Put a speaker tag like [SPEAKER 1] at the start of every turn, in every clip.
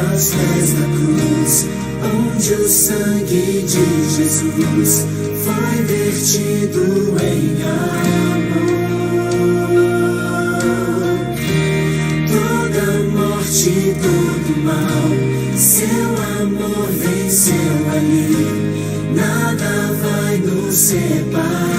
[SPEAKER 1] aos pés da cruz, onde o sangue de Jesus foi vertido em amor. Toda morte, todo mal, seu amor venceu ali, nada vai nos separar.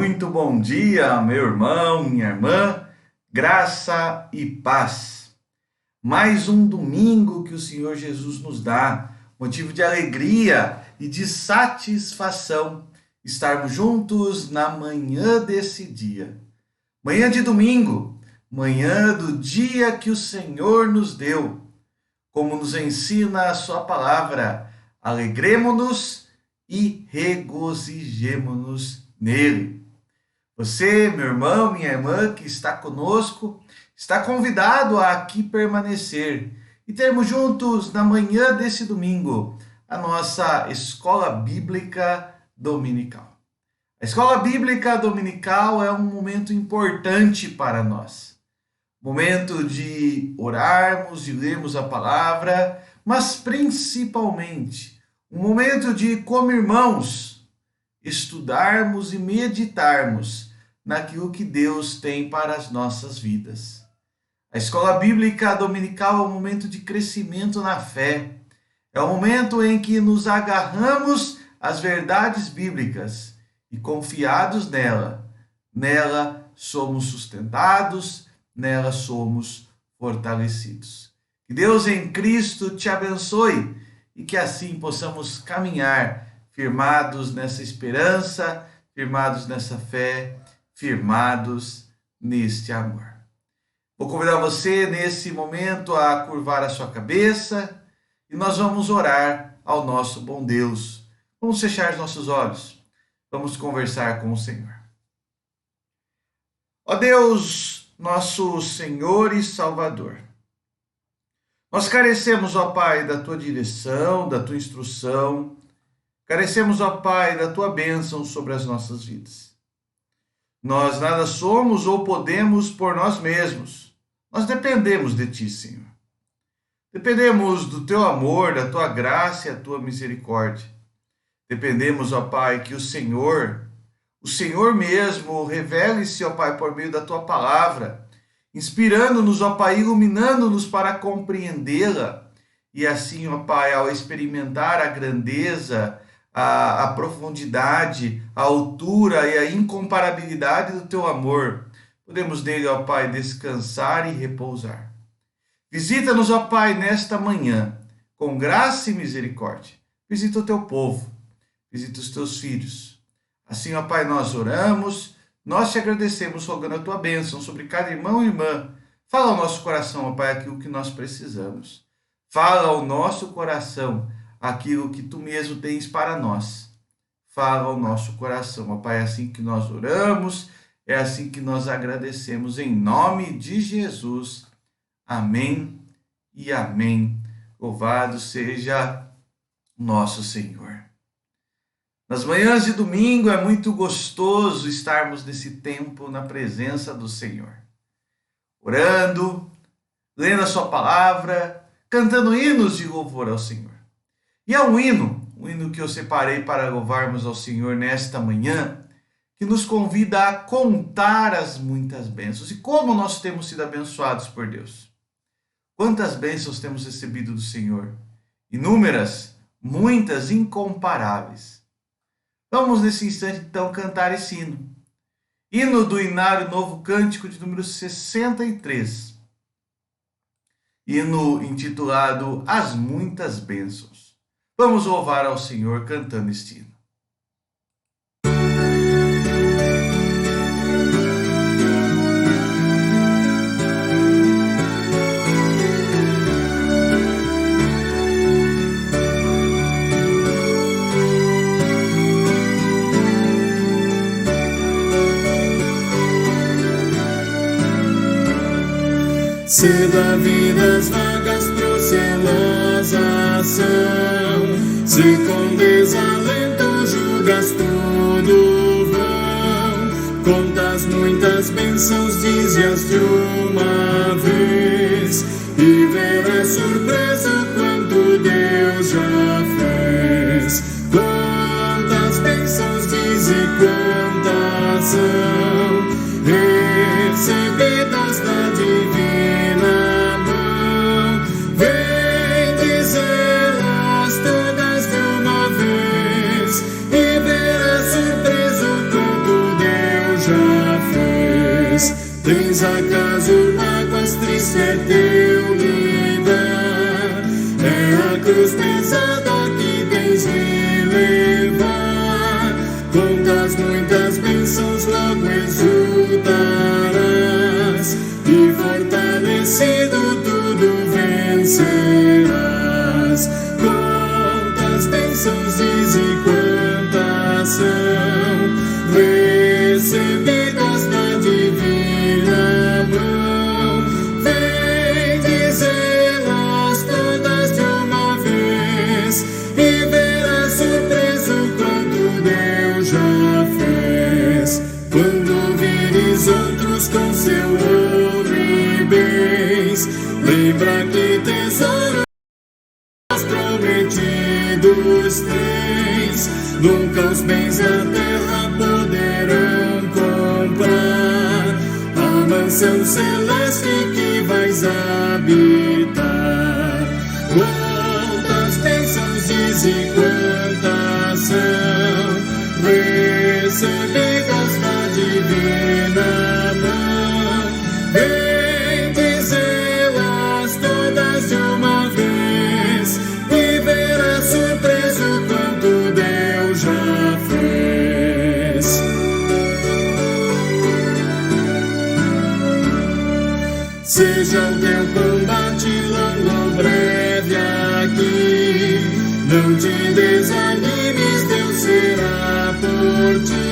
[SPEAKER 2] Muito bom dia, meu irmão, minha irmã, graça e paz. Mais um domingo que o Senhor Jesus nos dá, motivo de alegria e de satisfação, estarmos juntos na manhã desse dia. Manhã de domingo, manhã do dia que o Senhor nos deu. Como nos ensina a sua palavra, alegremo-nos e regozijemo-nos nele. Você, meu irmão, minha irmã, que está conosco, está convidado a aqui permanecer e termos juntos, na manhã desse domingo, a nossa Escola Bíblica Dominical. A Escola Bíblica Dominical é um momento importante para nós. Momento de orarmos e lermos a palavra, mas principalmente um momento de, como irmãos, estudarmos e meditarmos naquilo que Deus tem para as nossas vidas. A Escola Bíblica Dominical é um momento de crescimento na fé. É o momento em que nos agarramos às verdades bíblicas e, confiados nela somos sustentados, nela somos fortalecidos. Que Deus em Cristo te abençoe e que assim possamos caminhar firmados nessa esperança, firmados nessa fé, firmados neste amor. Vou convidar você nesse momento a curvar a sua cabeça e nós vamos orar ao nosso bom Deus. Vamos fechar os nossos olhos. Vamos conversar com o Senhor. Ó Deus, nosso Senhor e Salvador, nós carecemos, ó Pai, da Tua direção, da Tua instrução, carecemos, ó Pai, da Tua bênção sobre as nossas vidas. Nós nada somos ou podemos por nós mesmos. Nós dependemos de Ti, Senhor. Dependemos do Teu amor, da Tua graça e a Tua misericórdia. Dependemos, ó Pai, que o Senhor mesmo, revele-se, ó Pai, por meio da Tua palavra, inspirando-nos, ó Pai, iluminando-nos para compreendê-la. E assim, ó Pai, ao experimentar a grandeza, a profundidade, a altura e a incomparabilidade do Teu amor, podemos nele, ó Pai, descansar e repousar. Visita-nos, ó Pai, nesta manhã, com graça e misericórdia. Visita o Teu povo, visita os Teus filhos. Assim, ó Pai, nós oramos, nós te agradecemos, rogando a Tua bênção sobre cada irmão e irmã. Fala ao nosso coração, ó Pai, aquilo que nós precisamos. Fala ao nosso coração aquilo que Tu mesmo tens para nós. Fala ao nosso coração, ó Pai, é assim que nós oramos, é assim que nós agradecemos, em nome de Jesus. Amém e amém. Louvado seja nosso Senhor. Nas manhãs de domingo é muito gostoso estarmos nesse tempo na presença do Senhor. Orando, lendo a sua palavra, cantando hinos de louvor ao Senhor. E há um hino que eu separei para louvarmos ao Senhor nesta manhã, que nos convida a contar as muitas bênçãos. E como nós temos sido abençoados por Deus. Quantas bênçãos temos recebido do Senhor? Inúmeras, muitas, incomparáveis. Vamos nesse instante então cantar esse hino. Hino do Inário Novo Cântico de número 63. Hino intitulado As Muitas Bênçãos. Vamos louvar ao Senhor cantando este hino.
[SPEAKER 1] Se da vida as vagas procelosas são, se com desalento julgas tudo vão, contas muitas bênçãos, dize-as de uma vez, e verás surpresa quanto Deus já fez. Quantas bênçãos diz e quantas são, recebidas da divina mão, vem dizê-las todas de uma vez, e verás surpresa o quanto Deus já fez. Tens acaso mágoas, triste é teu lidar, é a cruz pesada que tens de levar, contas muitas bênçãos, logo exultarás, e fortalecido tudo vencerás. Quantas bênçãos diz e quantas dos três, nunca os bens da terra poderão comprar a mansão celeste que vais habitar. Quantas bênçãos diz e quantas são recebidas da divina mão, vem dizê-las todas de uma vez e verás surpreso quanto Deus já fez. Seja o teu combate longo ou breve aqui, não te desanimes, Deus será por ti.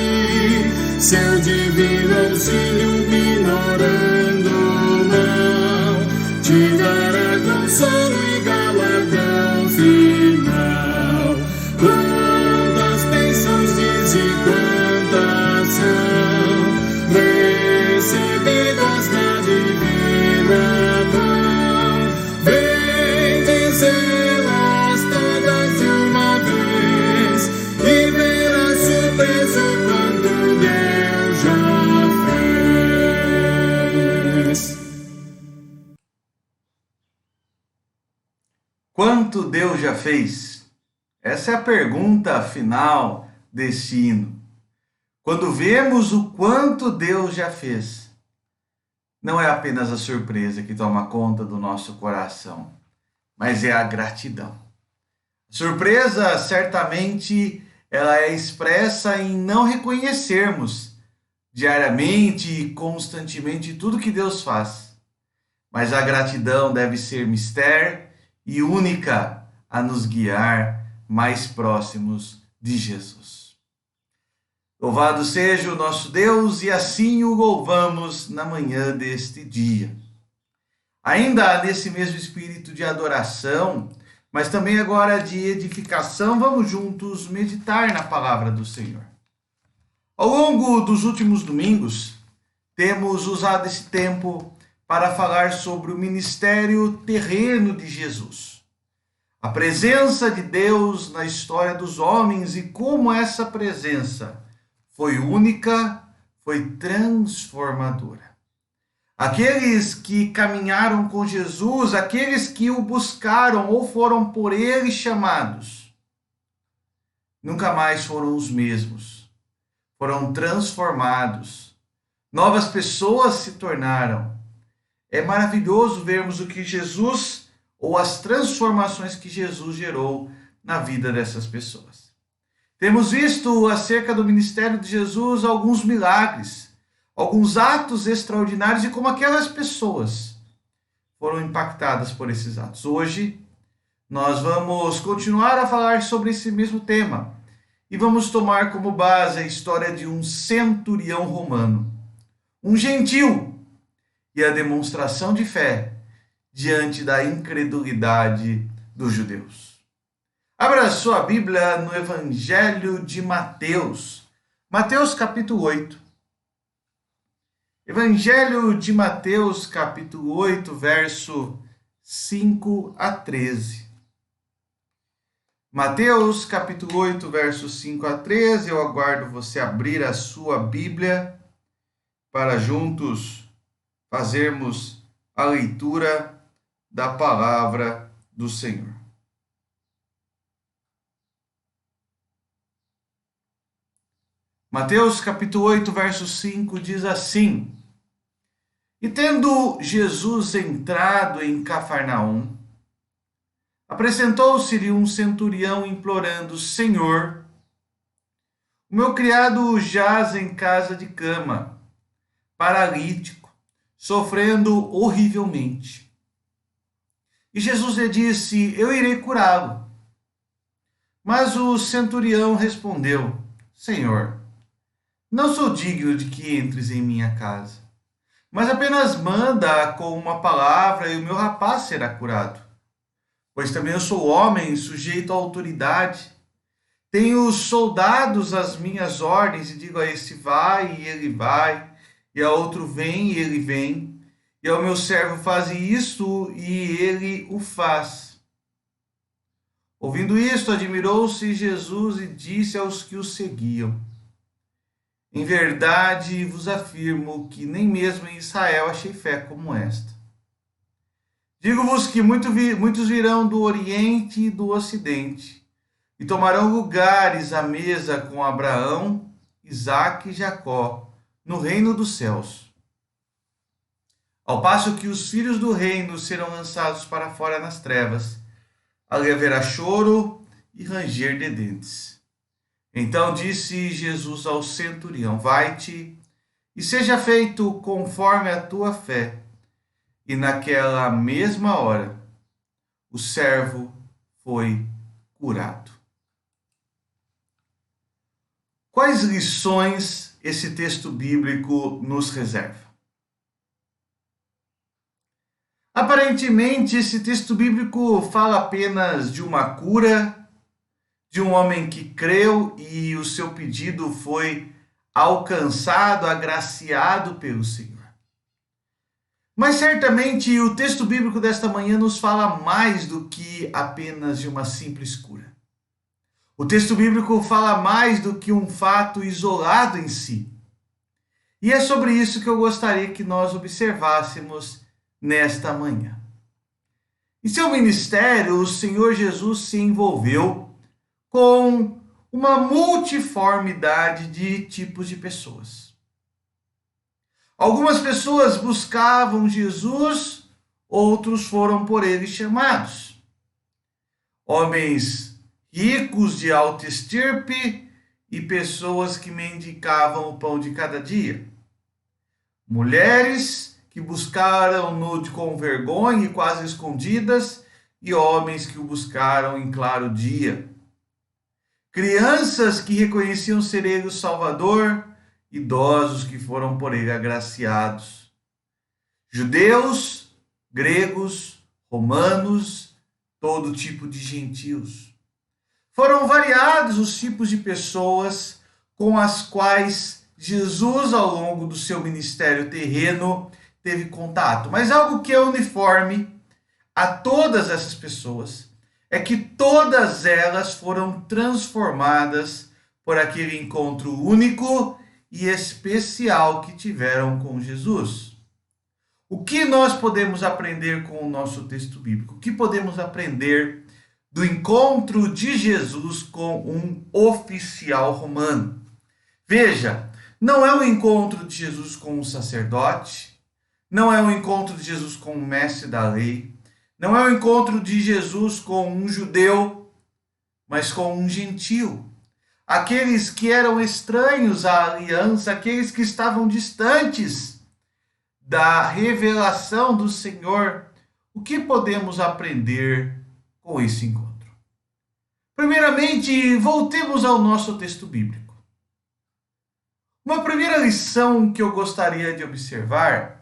[SPEAKER 1] Seu divino auxílio minorando o mal, te dará consolo e galardão final. Quantas bênçãos diz e quantas são recebidas na divina mão, vem dizê-las todas de uma vez e verás surpreso quanto Deus já fez.
[SPEAKER 2] Quanto Deus já fez? Essa é a pergunta final deste hino. Quando vemos o quanto Deus já fez, não é apenas a surpresa que toma conta do nosso coração, mas é a gratidão. Surpresa, certamente, ela é expressa em não reconhecermos diariamente e constantemente tudo que Deus faz. Mas a gratidão deve ser mistério e única a nos guiar mais próximos de Jesus. Louvado seja o nosso Deus e assim o louvamos na manhã deste dia. Ainda nesse mesmo espírito de adoração, mas também agora de edificação, vamos juntos meditar na palavra do Senhor. Ao longo dos últimos domingos, temos usado esse tempo para falar sobre o ministério terreno de Jesus. A presença de Deus na história dos homens e como essa presença foi única, foi transformadora. Aqueles que caminharam com Jesus, aqueles que o buscaram ou foram por ele chamados, nunca mais foram os mesmos. Foram transformados. Novas pessoas se tornaram. É maravilhoso vermos o que Jesus, ou as transformações que Jesus gerou na vida dessas pessoas. Temos visto acerca do ministério de Jesus alguns milagres, alguns atos extraordinários e como aquelas pessoas foram impactadas por esses atos. Hoje, nós vamos continuar a falar sobre esse mesmo tema e vamos tomar como base a história de um centurião romano, um gentil, e a demonstração de fé diante da incredulidade dos judeus. Abra sua Bíblia no Evangelho de Mateus, Mateus capítulo 8. Evangelho de Mateus capítulo 8, verso 5 a 13. Mateus capítulo 8, verso 5 a 13. Eu aguardo você abrir a sua Bíblia para juntos fazermos a leitura da palavra do Senhor. Mateus capítulo 8, verso 5 diz assim: E tendo Jesus entrado em Cafarnaum, apresentou-se-lhe um centurião implorando: Senhor, o meu criado jaz em casa de cama, paralítico, sofrendo horrivelmente. E Jesus lhe disse: Eu irei curá-lo. Mas o centurião respondeu: Senhor, não sou digno de que entres em minha casa, mas apenas manda com uma palavra e o meu rapaz será curado. Pois também eu sou homem, sujeito à autoridade. Tenho soldados às minhas ordens e digo a este vai e ele vai, e a outro vem e ele vem, e ao meu servo faze isto e ele o faz. Ouvindo isto, admirou-se Jesus e disse aos que o seguiam: Em verdade vos afirmo que nem mesmo em Israel achei fé como esta. Digo-vos que muitos virão do Oriente e do Ocidente e tomarão lugares à mesa com Abraão, Isaque e Jacó no reino dos céus. Ao passo que os filhos do reino serão lançados para fora nas trevas, ali haverá choro e ranger de dentes. Então disse Jesus ao centurião: Vai-te e seja feito conforme a tua fé. E naquela mesma hora, o servo foi curado. Quais lições esse texto bíblico nos reserva? Aparentemente, esse texto bíblico fala apenas de uma cura, de um homem que creu e o seu pedido foi alcançado, agraciado pelo Senhor. Mas certamente o texto bíblico desta manhã nos fala mais do que apenas de uma simples cura. O texto bíblico fala mais do que um fato isolado em si. E é sobre isso que eu gostaria que nós observássemos nesta manhã. Em seu ministério, o Senhor Jesus se envolveu com uma multiformidade de tipos de pessoas. Algumas pessoas buscavam Jesus, outros foram por ele chamados. Homens ricos de alta estirpe e pessoas que mendigavam o pão de cada dia. Mulheres que buscaram-no com vergonha e quase escondidas, e homens que o buscaram em claro dia. Crianças que reconheciam ser ele o Salvador, idosos que foram por ele agraciados. Judeus, gregos, romanos, todo tipo de gentios. Foram variados os tipos de pessoas com as quais Jesus, ao longo do seu ministério terreno, teve contato. Mas algo que é uniforme a todas essas pessoas é que todas elas foram transformadas por aquele encontro único e especial que tiveram com Jesus. O que nós podemos aprender com o nosso texto bíblico? O que podemos aprender do encontro de Jesus com um oficial romano? Veja, não é um encontro de Jesus com um sacerdote, não é um encontro de Jesus com um mestre da lei, não é um encontro de Jesus com um judeu, mas com um gentio. Aqueles que eram estranhos à aliança, aqueles que estavam distantes da revelação do Senhor. O que podemos aprender com esse encontro? Primeiramente, voltemos ao nosso texto bíblico. Uma primeira lição que eu gostaria de observar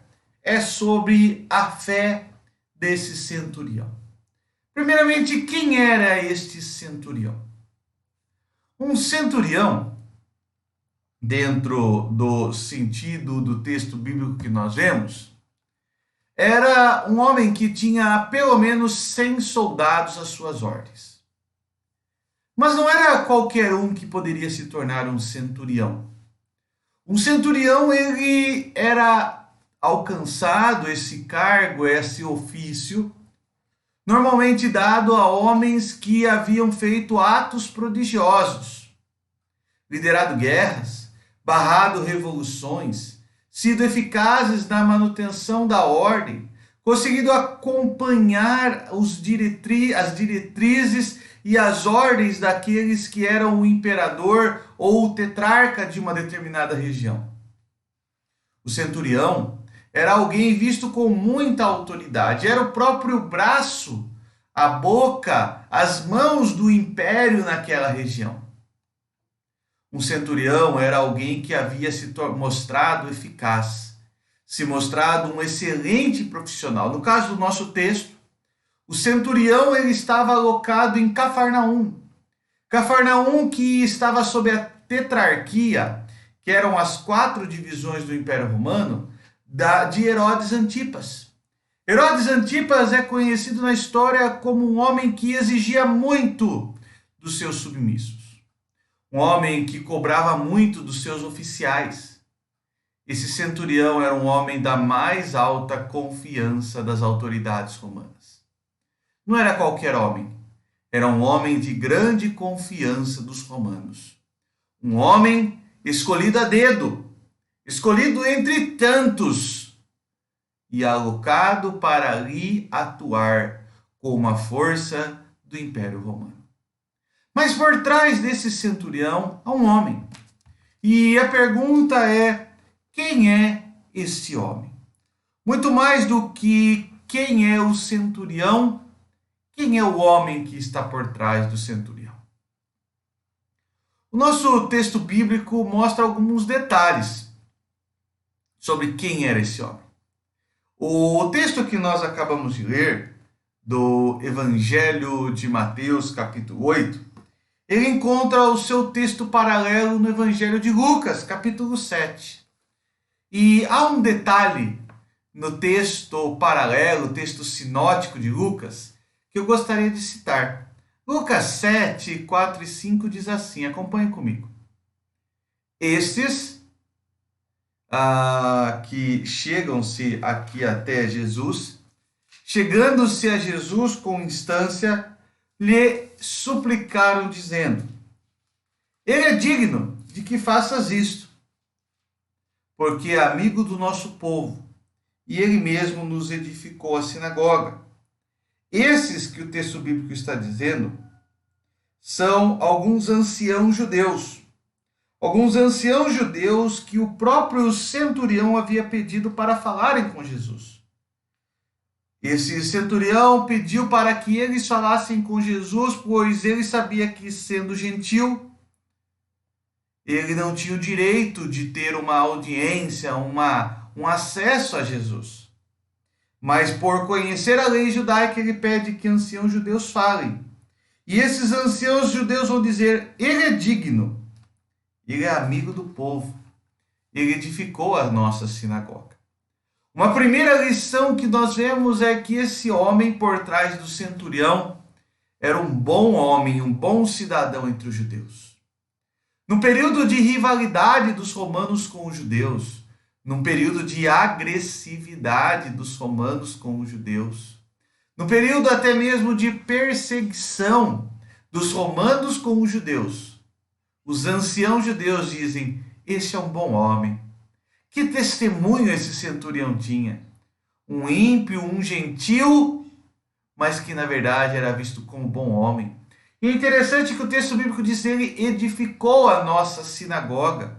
[SPEAKER 2] é sobre a fé desse centurião. Primeiramente, quem era este centurião? Um centurião, dentro do sentido do texto bíblico que nós vemos, era um homem que tinha pelo menos 100 soldados às suas ordens. Mas não era qualquer um que poderia se tornar um centurião. Um centurião, ele era alcançado, esse cargo, esse ofício, normalmente dado a homens que haviam feito atos prodigiosos, liderado guerras, barrado revoluções, sido eficazes na manutenção da ordem, conseguido acompanhar as diretrizes e as ordens daqueles que eram o imperador ou o tetrarca de uma determinada região. O centurião era alguém visto com muita autoridade, era o próprio braço, a boca, as mãos do império naquela região. Um centurião era alguém que havia se mostrado eficaz, se mostrado um excelente profissional. No caso do nosso texto, o centurião ele estava alocado em Cafarnaum. Cafarnaum, que estava sob a tetrarquia, que eram as 4 divisões do Império Romano, de Herodes Antipas. Herodes Antipas é conhecido na história como um homem que exigia muito dos seus submissos, um homem que cobrava muito dos seus oficiais. Esse centurião era um homem da mais alta confiança das autoridades romanas. Não era qualquer homem, era um homem de grande confiança dos romanos. Um homem escolhido a dedo, escolhido entre tantos e alocado para ali atuar com uma força do Império Romano. Mas por trás desse centurião há um homem. E a pergunta é: quem é este homem? Muito mais do que quem é o centurião, quem é o homem que está por trás do centurião? O nosso texto bíblico mostra alguns detalhes sobre quem era esse homem. O texto que nós acabamos de ler, do Evangelho de Mateus, capítulo 8, ele encontra o seu texto paralelo no Evangelho de Lucas, capítulo 7. E há um detalhe no texto paralelo, o texto sinótico de Lucas, que eu gostaria de citar. Lucas 7, 4 e 5 diz assim, acompanhe comigo. Estes que chegam-se aqui até Jesus, chegando-se a Jesus com instância, lhe suplicaram, dizendo: Ele é digno de que faças isto, porque é amigo do nosso povo, e ele mesmo nos edificou a sinagoga. Esses que o texto bíblico está dizendo são alguns anciãos judeus. Alguns anciãos judeus que o próprio centurião havia pedido para falarem com Jesus. Esse centurião pediu para que eles falassem com Jesus, pois ele sabia que, sendo gentil, ele não tinha o direito de ter uma audiência, um acesso a Jesus. Mas por conhecer a lei judaica, ele pede que anciãos judeus falem. E esses anciãos judeus vão dizer: ele é digno, ele é amigo do povo, ele edificou a nossa sinagoga. Uma primeira lição que nós vemos é que esse homem por trás do centurião era um bom homem, um bom cidadão entre os judeus. No período de rivalidade dos romanos com os judeus, num período de agressividade dos romanos com os judeus, no período até mesmo de perseguição dos romanos com os judeus, os anciãos judeus dizem: este é um bom homem. Que testemunho esse centurião tinha? Um ímpio, um gentil, mas que na verdade era visto como bom homem. E é interessante que o texto bíblico diz que ele edificou a nossa sinagoga.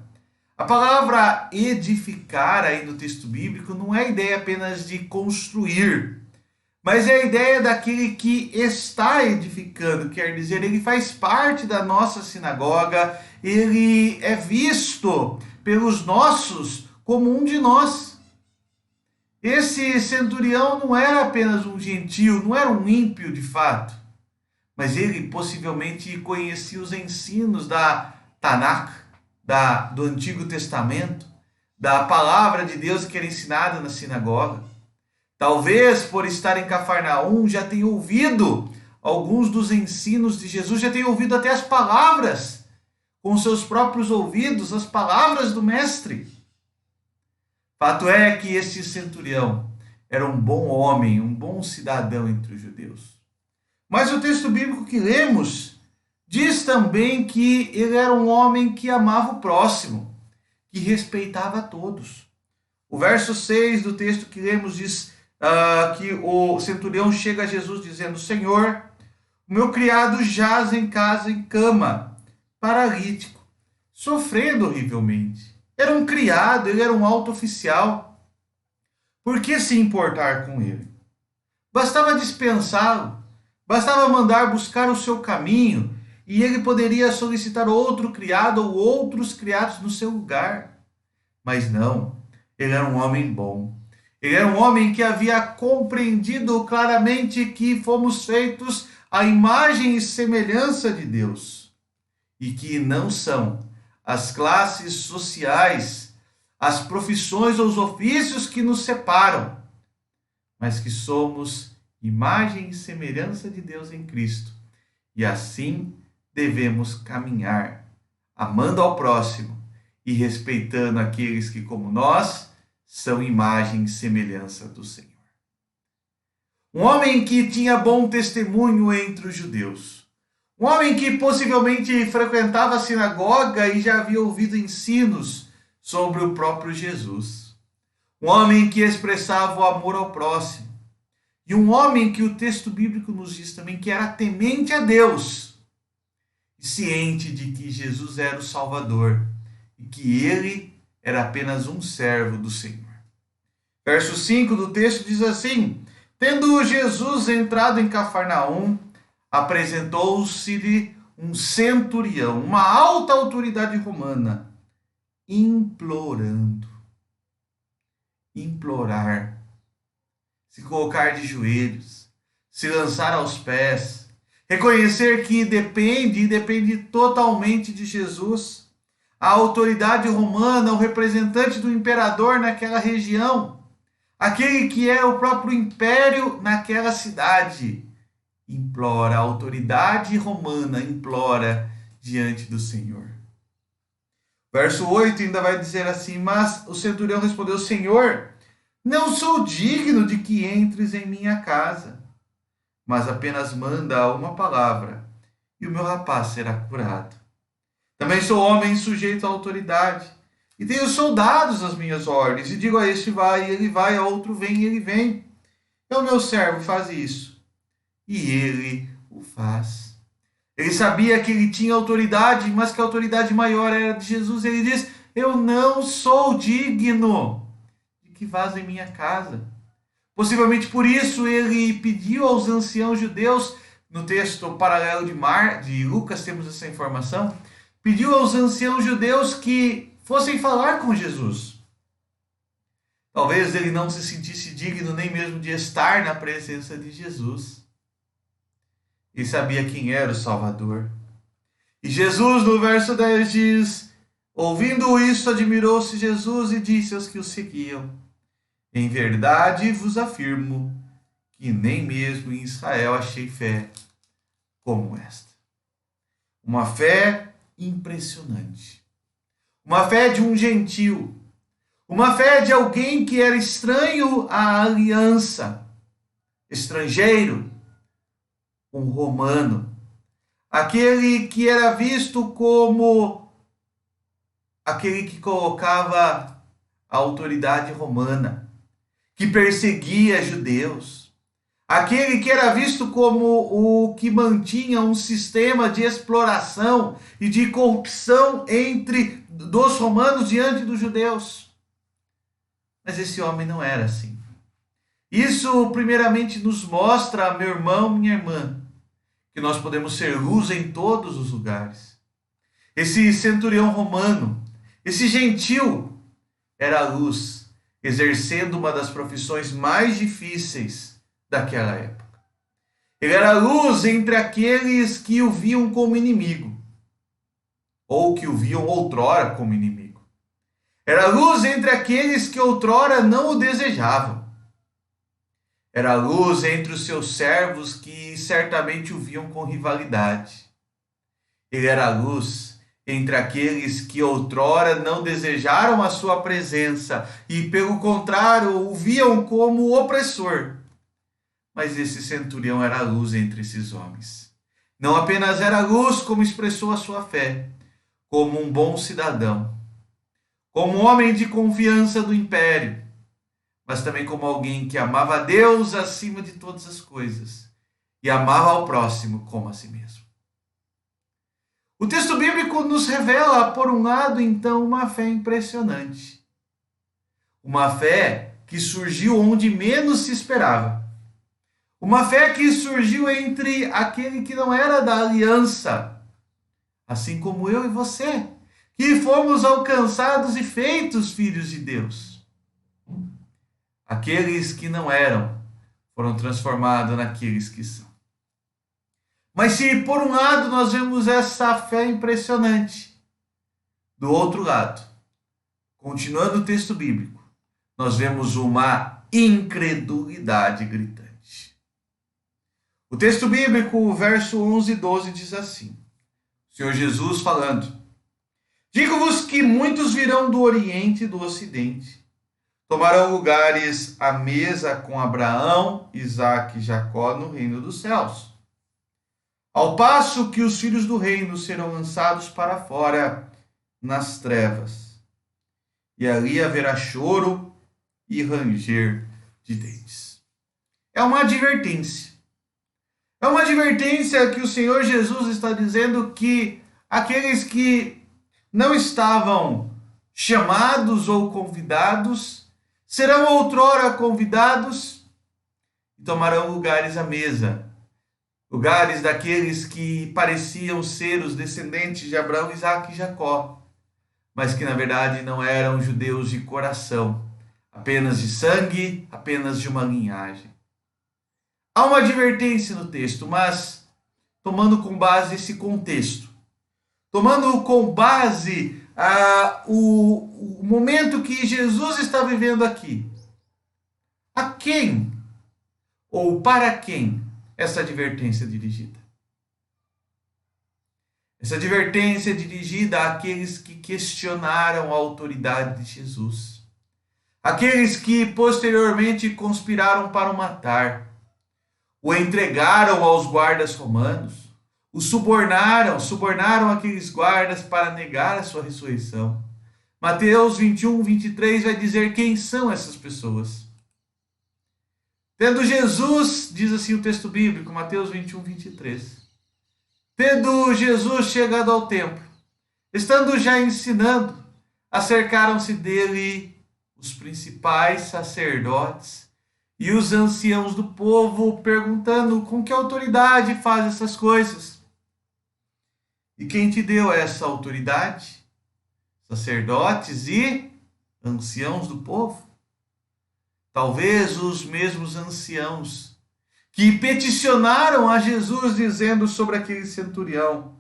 [SPEAKER 2] A palavra edificar aí no texto bíblico não é a ideia apenas de construir, mas é a ideia daquele que está edificando, quer dizer, ele faz parte da nossa sinagoga, ele é visto pelos nossos como um de nós. Esse centurião não era apenas um gentil, não era um ímpio de fato, mas ele possivelmente conhecia os ensinos da Tanakh, do Antigo Testamento, da palavra de Deus que era ensinada na sinagoga. Talvez por estar em Cafarnaum já tenha ouvido alguns dos ensinos de Jesus, já tenha ouvido até as palavras com seus próprios ouvidos, as palavras do mestre. Fato é que esse centurião era um bom homem, um bom cidadão entre os judeus. Mas o texto bíblico que lemos diz também que ele era um homem que amava o próximo, que respeitava a todos. O verso 6 do texto que lemos diz que o centurião chega a Jesus dizendo: Senhor, o meu criado jaz em casa em cama, paralítico, sofrendo horrivelmente. Era um criado, ele era um alto oficial. Por que se importar com ele? Bastava dispensá-lo, bastava mandar buscar o seu caminho, e ele poderia solicitar outro criado ou outros criados no seu lugar. Mas não, ele era um homem bom. Ele era um homem que havia compreendido claramente que fomos feitos à imagem e semelhança de Deus, e que não são as classes sociais, as profissões ou os ofícios que nos separam, mas que somos imagem e semelhança de Deus em Cristo. E assim devemos caminhar, amando ao próximo e respeitando aqueles que, como nós, são imagem e semelhança do Senhor. Um homem que tinha bom testemunho entre os judeus. Um homem que possivelmente frequentava a sinagoga e já havia ouvido ensinos sobre o próprio Jesus. Um homem que expressava o amor ao próximo. E um homem que o texto bíblico nos diz também que era temente a Deus e ciente de que Jesus era o Salvador e que ele era apenas um servo do Senhor. Verso 5 do texto diz assim: tendo Jesus entrado em Cafarnaum, apresentou-se-lhe um centurião, uma alta autoridade romana, implorando. Implorar. Se colocar de joelhos, se lançar aos pés, reconhecer que depende totalmente de Jesus. A autoridade romana, o representante do imperador naquela região, aquele que é o próprio império naquela cidade, implora, a autoridade romana implora diante do Senhor. Verso 8 ainda vai dizer assim: mas o centurião respondeu: Senhor, não sou digno de que entres em minha casa, mas apenas manda uma palavra e o meu rapaz será curado. Também sou homem sujeito à autoridade e tenho soldados às minhas ordens, e digo a este vai, e ele vai, a outro vem, e ele vem. E o meu servo faz isso, e ele o faz. Ele sabia que ele tinha autoridade, mas que a autoridade maior era de Jesus. Ele diz: eu não sou digno de que vás em minha casa. Possivelmente por isso ele pediu aos anciãos judeus, no texto paralelo de Lucas temos essa informação, pediu aos anciãos judeus que fossem falar com Jesus. Talvez ele não se sentisse digno nem mesmo de estar na presença de Jesus. Ele sabia quem era o Salvador. E Jesus, no verso 10, diz: ouvindo isso, admirou-se Jesus e disse aos que o seguiam: em verdade vos afirmo que nem mesmo em Israel achei fé como esta. Uma fé impressionante. Uma fé de um gentil. Uma fé de alguém que era estranho à aliança. Estrangeiro. Um romano. Aquele que era visto como aquele que colocava a autoridade romana, que perseguia judeus, aquele que era visto como o que mantinha um sistema de exploração e de corrupção dos romanos diante dos judeus. Mas esse homem não era assim. Isso primeiramente nos mostra, meu irmão, minha irmã, que nós podemos ser luz em todos os lugares. Esse centurião romano, esse gentil, era a luz, exercendo uma das profissões mais difíceis daquela época. Ele era a luz entre aqueles que o viam como inimigo, ou que o viam outrora como inimigo. Era a luz entre aqueles que outrora não o desejavam. Era a luz entre os seus servos que certamente o viam com rivalidade. Ele era a luz entre aqueles que outrora não desejaram a sua presença e, pelo contrário, o viam como opressor. Mas esse centurião era a luz entre esses homens. Não apenas era a luz, como expressou a sua fé, como um bom cidadão, como um homem de confiança do império, mas também como alguém que amava a Deus acima de todas as coisas e amava ao próximo como a si mesmo. O texto bíblico nos revela, por um lado, então, uma fé impressionante. Uma fé que surgiu onde menos se esperava. Uma fé que surgiu entre aquele que não era da aliança, assim como eu e você, que fomos alcançados e feitos filhos de Deus. Aqueles que não eram foram transformados naqueles que são. Mas se por um lado nós vemos essa fé impressionante, do outro lado, continuando o texto bíblico, nós vemos uma incredulidade gritante. O texto bíblico, verso 11 e 12, diz assim: o Senhor Jesus falando: digo-vos que muitos virão do Oriente e do Ocidente, tomarão lugares à mesa com Abraão, Isaque e Jacó no reino dos céus. Ao passo que os filhos do reino serão lançados para fora nas trevas, e ali haverá choro e ranger de dentes. É uma advertência. É uma advertência que o Senhor Jesus está dizendo que aqueles que não estavam chamados ou convidados serão outrora convidados e tomarão lugares à mesa. Lugares daqueles que pareciam ser os descendentes de Abraão, Isaque e Jacó, mas que na verdade não eram judeus de coração, apenas de sangue, apenas de uma linhagem. Há uma advertência no texto, mas tomando com base esse contexto, tomando com base o momento que Jesus está vivendo aqui, a quem ou para quem essa advertência é dirigida? Essa advertência é dirigida àqueles que questionaram a autoridade de Jesus. Aqueles que posteriormente conspiraram para o matar, o entregaram aos guardas romanos, o subornaram aqueles guardas para negar a sua ressurreição. Mateus 21, 23 vai dizer quem são essas pessoas. Tendo Jesus, diz assim o texto bíblico, Mateus 21, 23. Tendo Jesus chegado ao templo, estando já ensinando, acercaram-se dele os principais sacerdotes e os anciãos do povo, perguntando com que autoridade faz essas coisas. E quem te deu essa autoridade? Sacerdotes e anciãos do povo? Talvez os mesmos anciãos que peticionaram a Jesus dizendo sobre aquele centurião: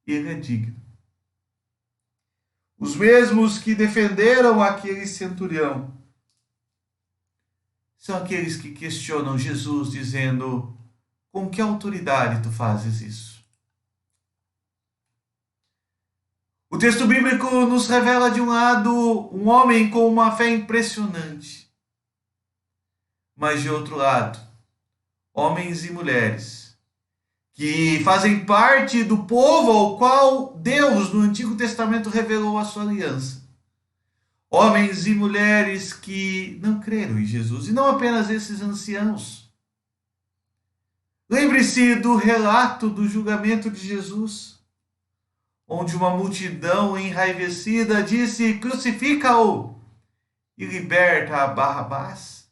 [SPEAKER 2] ele é digno. Os mesmos que defenderam aquele centurião são aqueles que questionam Jesus dizendo: com que autoridade tu fazes isso? O texto bíblico nos revela de um lado um homem com uma fé impressionante, mas de outro lado, homens e mulheres que fazem parte do povo ao qual Deus no Antigo Testamento revelou a sua aliança. Homens e mulheres que não creram em Jesus, e não apenas esses anciãos. Lembre-se do relato do julgamento de Jesus, onde uma multidão enraivecida disse: crucifica-o e liberta a Barrabás.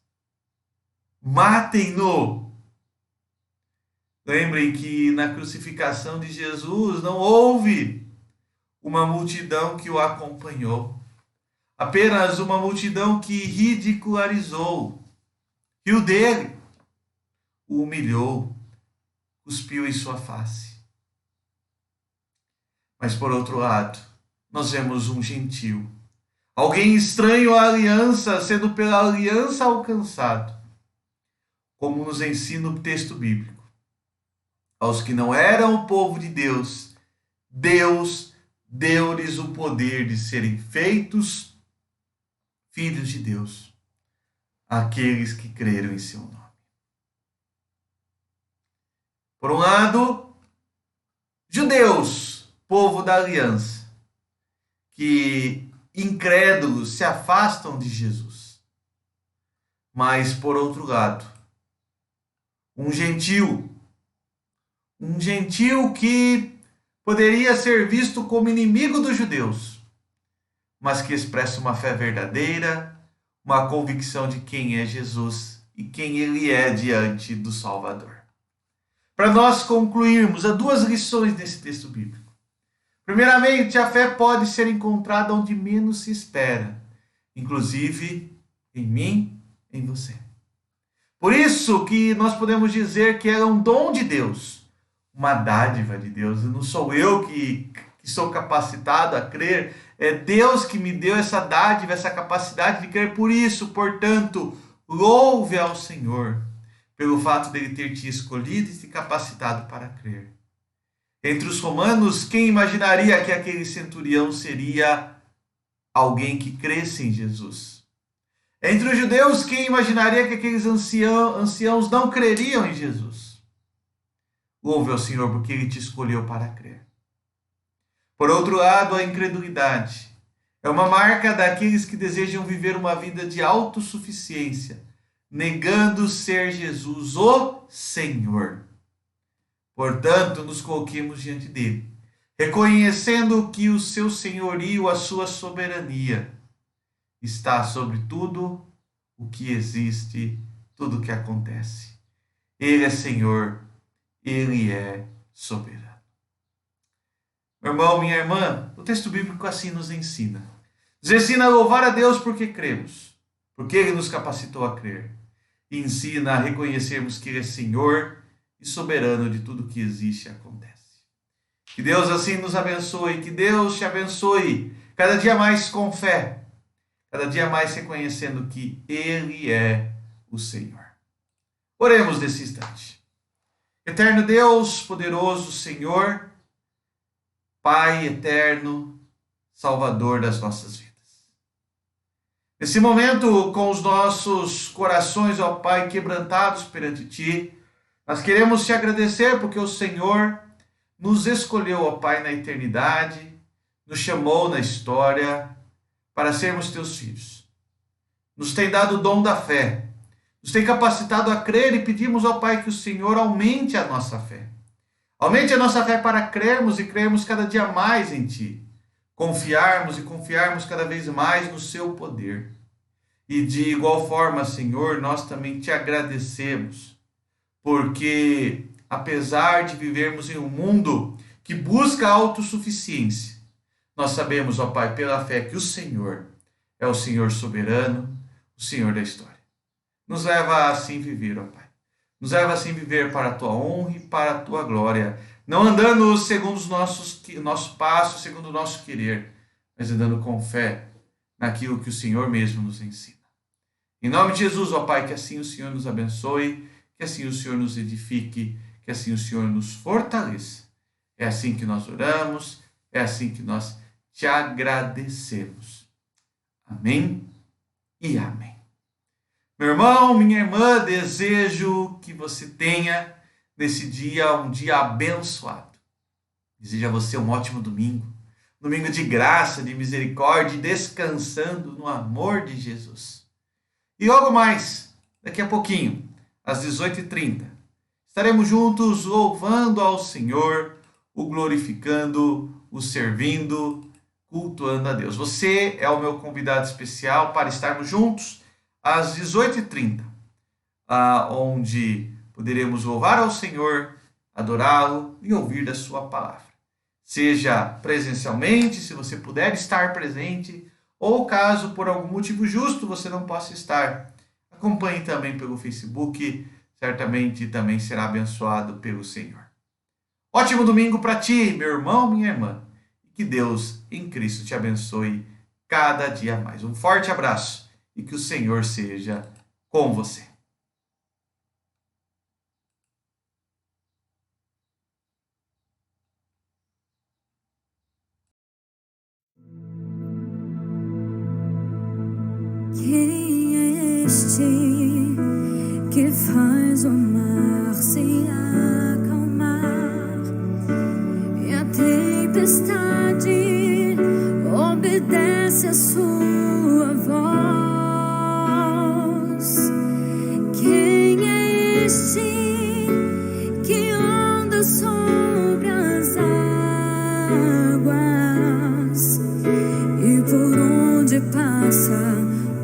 [SPEAKER 2] Matem-no. Lembrem que na crucificação de Jesus não houve uma multidão que o acompanhou. Apenas uma multidão que ridicularizou, riu dele, o humilhou, cuspiu em sua face. Mas por outro lado, nós vemos um gentil, alguém estranho à aliança, sendo pela aliança alcançado. Como nos ensina o texto bíblico, aos que não eram o povo de Deus, Deus deu-lhes o poder de serem feitos filhos de Deus, aqueles que creram em seu nome. Por um lado, judeus, povo da aliança, que incrédulos se afastam de Jesus. Mas, por outro lado, um gentil que poderia ser visto como inimigo dos judeus, mas que expressa uma fé verdadeira, uma convicção de quem é Jesus e quem ele é diante do Salvador. Para nós concluirmos, há duas lições nesse texto bíblico. Primeiramente, a fé pode ser encontrada onde menos se espera, inclusive em mim, em você. Por isso que nós podemos dizer que ela é um dom de Deus, uma dádiva de Deus. Não sou eu que sou capacitado a crer, é Deus que me deu essa dádiva, essa capacidade de crer. Por isso, portanto, louve ao Senhor pelo fato dele ter te escolhido e te capacitado para crer. Entre os romanos, quem imaginaria que aquele centurião seria alguém que cresce em Jesus? Entre os judeus, quem imaginaria que aqueles anciãos não creriam em Jesus? Louve ao Senhor porque Ele te escolheu para crer. Por outro lado, a incredulidade é uma marca daqueles que desejam viver uma vida de autossuficiência, negando ser Jesus o Senhor. Portanto, nos coloquemos diante dele, reconhecendo que o seu senhorio, a sua soberania, está sobre tudo o que existe, tudo o que acontece. Ele é Senhor, Ele é soberano. Meu irmão, minha irmã, o texto bíblico assim nos ensina. Nos ensina a louvar a Deus porque cremos, porque Ele nos capacitou a crer. E ensina a reconhecermos que Ele é Senhor e soberano de tudo que existe e acontece. Que Deus assim nos abençoe, que Deus te abençoe cada dia mais com fé, cada dia mais reconhecendo que Ele é o Senhor. Oremos nesse instante. Eterno Deus, poderoso Senhor, Pai eterno, Salvador das nossas vidas. Nesse momento, com os nossos corações, ó Pai, quebrantados perante Ti, nós queremos Te agradecer porque o Senhor nos escolheu, ó Pai, na eternidade, nos chamou na história para sermos Teus filhos. Nos tem dado o dom da fé, nos tem capacitado a crer e pedimos, ó Pai, que o Senhor aumente a nossa fé. Aumente a nossa fé para crermos e crermos cada dia mais em Ti. Confiarmos e confiarmos cada vez mais no Seu poder. E de igual forma, Senhor, nós também Te agradecemos, porque apesar de vivermos em um mundo que busca a autossuficiência, nós sabemos, ó Pai, pela fé que o Senhor é o Senhor soberano, o Senhor da história. Nos leva a assim viver, ó Pai. Nos leva assim viver para a Tua honra e para a Tua glória, não andando segundo os nossos passos, segundo o nosso querer, mas andando com fé naquilo que o Senhor mesmo nos ensina. Em nome de Jesus, ó Pai, que assim o Senhor nos abençoe, que assim o Senhor nos edifique, que assim o Senhor nos fortaleça. É assim que nós oramos, é assim que nós Te agradecemos. Amém e amém. Meu irmão, minha irmã, desejo que você tenha nesse dia um dia abençoado. Desejo a você um ótimo domingo. Domingo de graça, de misericórdia, descansando no amor de Jesus. E logo mais, daqui a pouquinho, às 18h30, estaremos juntos louvando ao Senhor, o glorificando, o servindo, cultuando a Deus. Você é o meu convidado especial para estarmos juntos às 18h30, onde poderemos louvar ao Senhor, adorá-lo e ouvir da sua palavra. Seja presencialmente, se você puder estar presente, ou caso por algum motivo justo você não possa estar, acompanhe também pelo Facebook, certamente também será abençoado pelo Senhor. Ótimo domingo para ti, meu irmão, minha irmã. Que Deus em Cristo te abençoe cada dia mais. Um forte abraço e que o Senhor seja com você.
[SPEAKER 1] Quem é este que faz o mar se acalmar e a tempestade obedece a sua voz? Quem é este que anda sobre as águas e por onde passa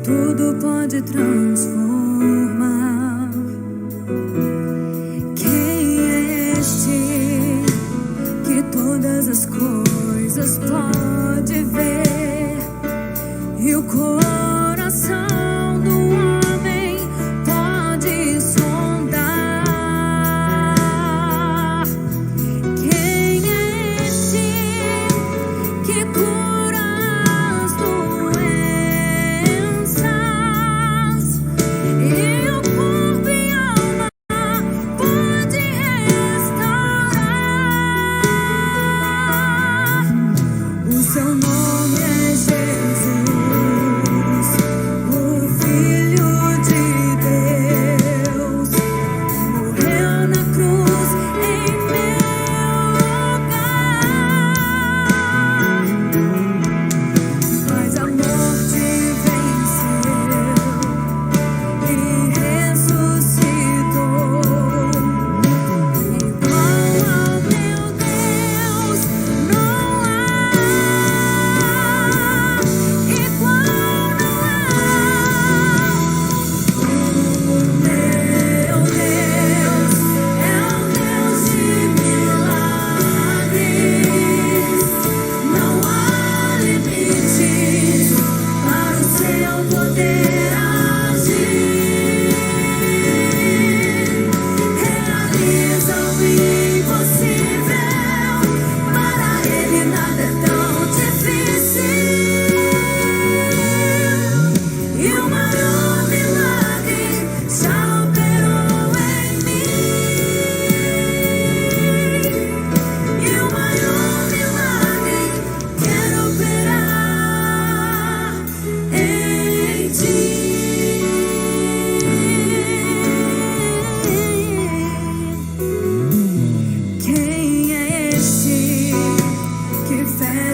[SPEAKER 1] tudo pode transformar? Quem é este que todas as coisas pode ver e o coração do homem pode sondar? Quem é este que cura as doenças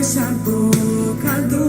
[SPEAKER 1] fecha a boca do